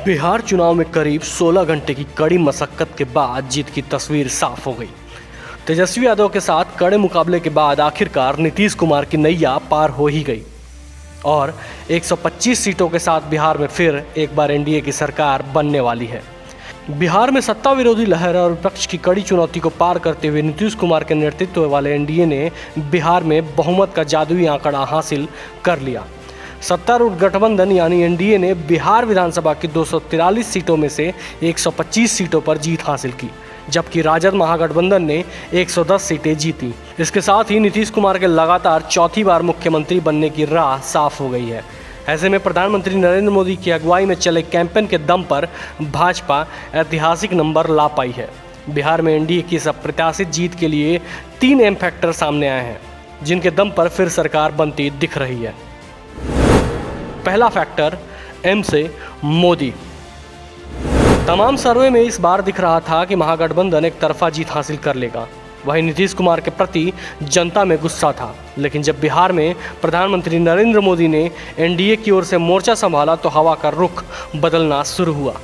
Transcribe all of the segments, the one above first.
बिहार चुनाव में करीब 16 घंटे की कड़ी मशक्कत के बाद जीत की तस्वीर साफ हो गई। तेजस्वी यादव के साथ कड़े मुकाबले के बाद आखिरकार नीतीश कुमार की नैया पार हो ही गई और 125 सीटों के साथ बिहार में फिर एक बार एनडीए की सरकार बनने वाली है। बिहार में सत्ता विरोधी लहर और विपक्ष की कड़ी चुनौती को पार करते हुए नीतीश कुमार के नेतृत्व वाले एनडीए ने बिहार में बहुमत का जादुई आंकड़ा हासिल कर लिया। सत्तारूढ़ गठबंधन यानी एनडीए ने बिहार विधानसभा की 243 सीटों में से 125 सीटों पर जीत हासिल की, जबकि राजद महागठबंधन ने 110 सीटें जीती। इसके साथ ही नीतीश कुमार के लगातार चौथी बार मुख्यमंत्री बनने की राह साफ हो गई है। ऐसे में प्रधानमंत्री नरेंद्र मोदी की अगुवाई में चले कैंपेन के दम पर भाजपा ऐतिहासिक नंबर ला पाई है। बिहार में एनडीए की इस अप्रत्याशित जीत के लिए 3 एम फैक्टर सामने आए हैं, जिनके दम पर फिर सरकार बनती दिख रही है। पहला फैक्टर एम से मोदी। तमाम सर्वे में इस बार दिख रहा था कि महागठबंधन एक तरफा जीत हासिल कर लेगा। वहीं नीतीश कुमार के प्रति जनता में गुस्सा था, लेकिन जब बिहार में प्रधानमंत्री नरेंद्र मोदी ने एनडीए की ओर से मोर्चा संभाला तो हवा का रुख बदलना शुरू हुआ।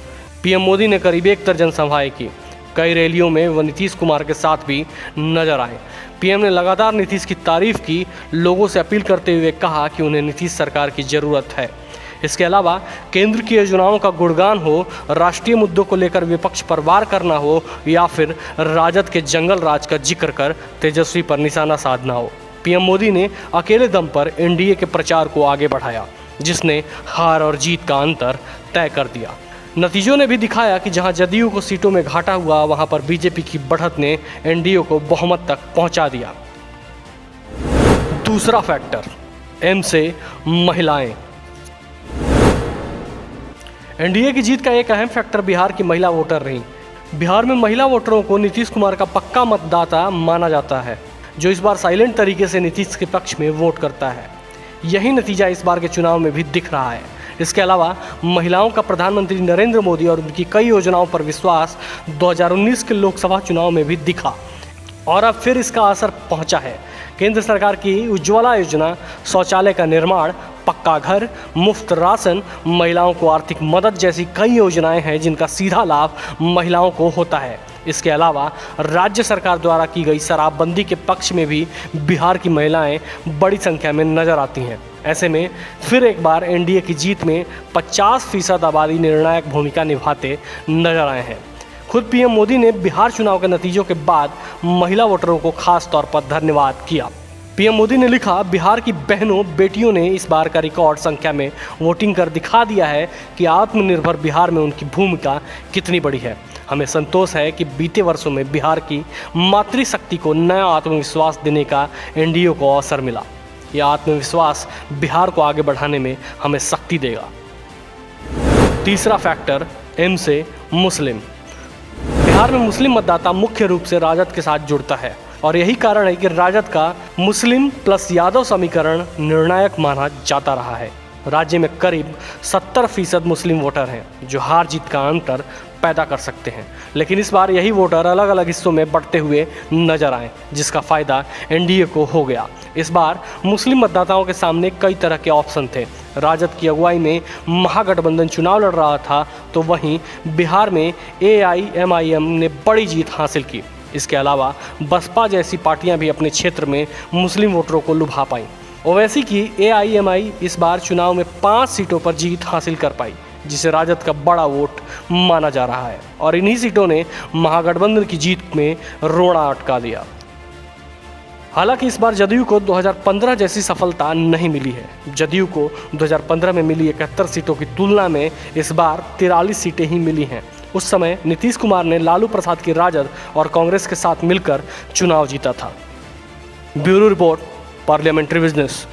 पीएम मोदी ने करीब 1 दर्जन सभाएं की। कई रैलियों में वह नीतीश कुमार के साथ भी नजर आए। पीएम ने लगातार नीतीश की तारीफ की, लोगों से अपील करते हुए कहा कि उन्हें नीतीश सरकार की ज़रूरत है। इसके अलावा केंद्र की योजनाओं का गुणगान हो, राष्ट्रीय मुद्दों को लेकर विपक्ष पर वार करना हो या फिर राजद के जंगल राज का जिक्र कर तेजस्वी पर निशाना साधना हो, पीएम मोदी ने अकेले दम पर एनडीए के प्रचार को आगे बढ़ाया, जिसने हार और जीत का अंतर तय कर दिया। नतीजों ने भी दिखाया कि जहां जदयू को सीटों में घाटा हुआ, वहां पर बीजेपी की बढ़त ने एनडीए को बहुमत तक पहुंचा दिया। दूसरा फैक्टर एम से महिलाएं। एनडीए की जीत का एक अहम फैक्टर बिहार की महिला वोटर रही। बिहार में महिला वोटरों को नीतीश कुमार का पक्का मतदाता माना जाता है, जो इस बार साइलेंट तरीके से नीतीश के पक्ष में वोट करता है। यही नतीजा इस बार के चुनाव में भी दिख रहा है। इसके अलावा महिलाओं का प्रधानमंत्री नरेंद्र मोदी और उनकी कई योजनाओं पर विश्वास 2019 के लोकसभा चुनाव में भी दिखा और अब फिर इसका असर पहुंचा है। केंद्र सरकार की उज्ज्वला योजना, शौचालय का निर्माण, पक्का घर, मुफ्त राशन, महिलाओं को आर्थिक मदद जैसी कई योजनाएं हैं जिनका सीधा लाभ महिलाओं को होता है। इसके अलावा राज्य सरकार द्वारा की गई शराबबंदी के पक्ष में भी बिहार की महिलाएं बड़ी संख्या में नजर आती हैं। ऐसे में फिर एक बार एनडीए की जीत में 50% आबादी निर्णायक भूमिका निभाते नजर आए हैं। खुद पीएम मोदी ने बिहार चुनाव के नतीजों के बाद महिला वोटरों को खास तौर पर धन्यवाद किया। पीएम मोदी ने लिखा, बिहार की बहनों बेटियों ने इस बार का रिकॉर्ड संख्या में वोटिंग कर दिखा दिया है कि आत्मनिर्भर बिहार में उनकी भूमिका कितनी बड़ी है। हमें संतोष है कि बीते वर्षों में बिहार की मातृशक्ति को नया आत्मविश्वास देने का एनडीए को अवसर मिला। यह आत्मविश्वास बिहार को आगे बढ़ाने में हमें शक्ति देगा। तीसरा फैक्टर एम से मुस्लिम। बिहार में मुस्लिम मतदाता मुख्य रूप से राजद के साथ जुड़ता है और यही कारण है कि राजद का मुस्लिम प्लस यादव समीकरण निर्णायक माना जाता रहा है। राज्य में करीब 70% मुस्लिम वोटर हैं जो हार जीत का अंतर पैदा कर सकते हैं, लेकिन इस बार यही वोटर अलग अलग हिस्सों में बढ़ते हुए नजर आए, जिसका फ़ायदा एनडीए को हो गया। इस बार मुस्लिम मतदाताओं के सामने कई तरह के ऑप्शन थे। राजद की अगुवाई में महागठबंधन चुनाव लड़ रहा था, तो वहीं बिहार में एआईएमआईएम ने बड़ी जीत हासिल की। इसके अलावा बसपा जैसी पार्टियां भी अपने क्षेत्र में मुस्लिम वोटरों को लुभा पाईं। ओवैसी की एआईएमआई इस बार चुनाव में 5 सीटों पर जीत हासिल कर पाई, जिसे राजद का बड़ा वोट माना जा रहा है और इन्हीं सीटों ने महागठबंधन की जीत में रोड़ा अटका दिया। हालांकि इस बार जदयू को 2015 जैसी सफलता नहीं मिली है। जदयू को 2015 में मिली 71 सीटों की तुलना में इस बार 43 सीटें ही मिली हैं। उस समय नीतीश कुमार ने लालू प्रसाद की राजद और कांग्रेस के साथ मिलकर चुनाव जीता था। Bureau report, parliamentary business.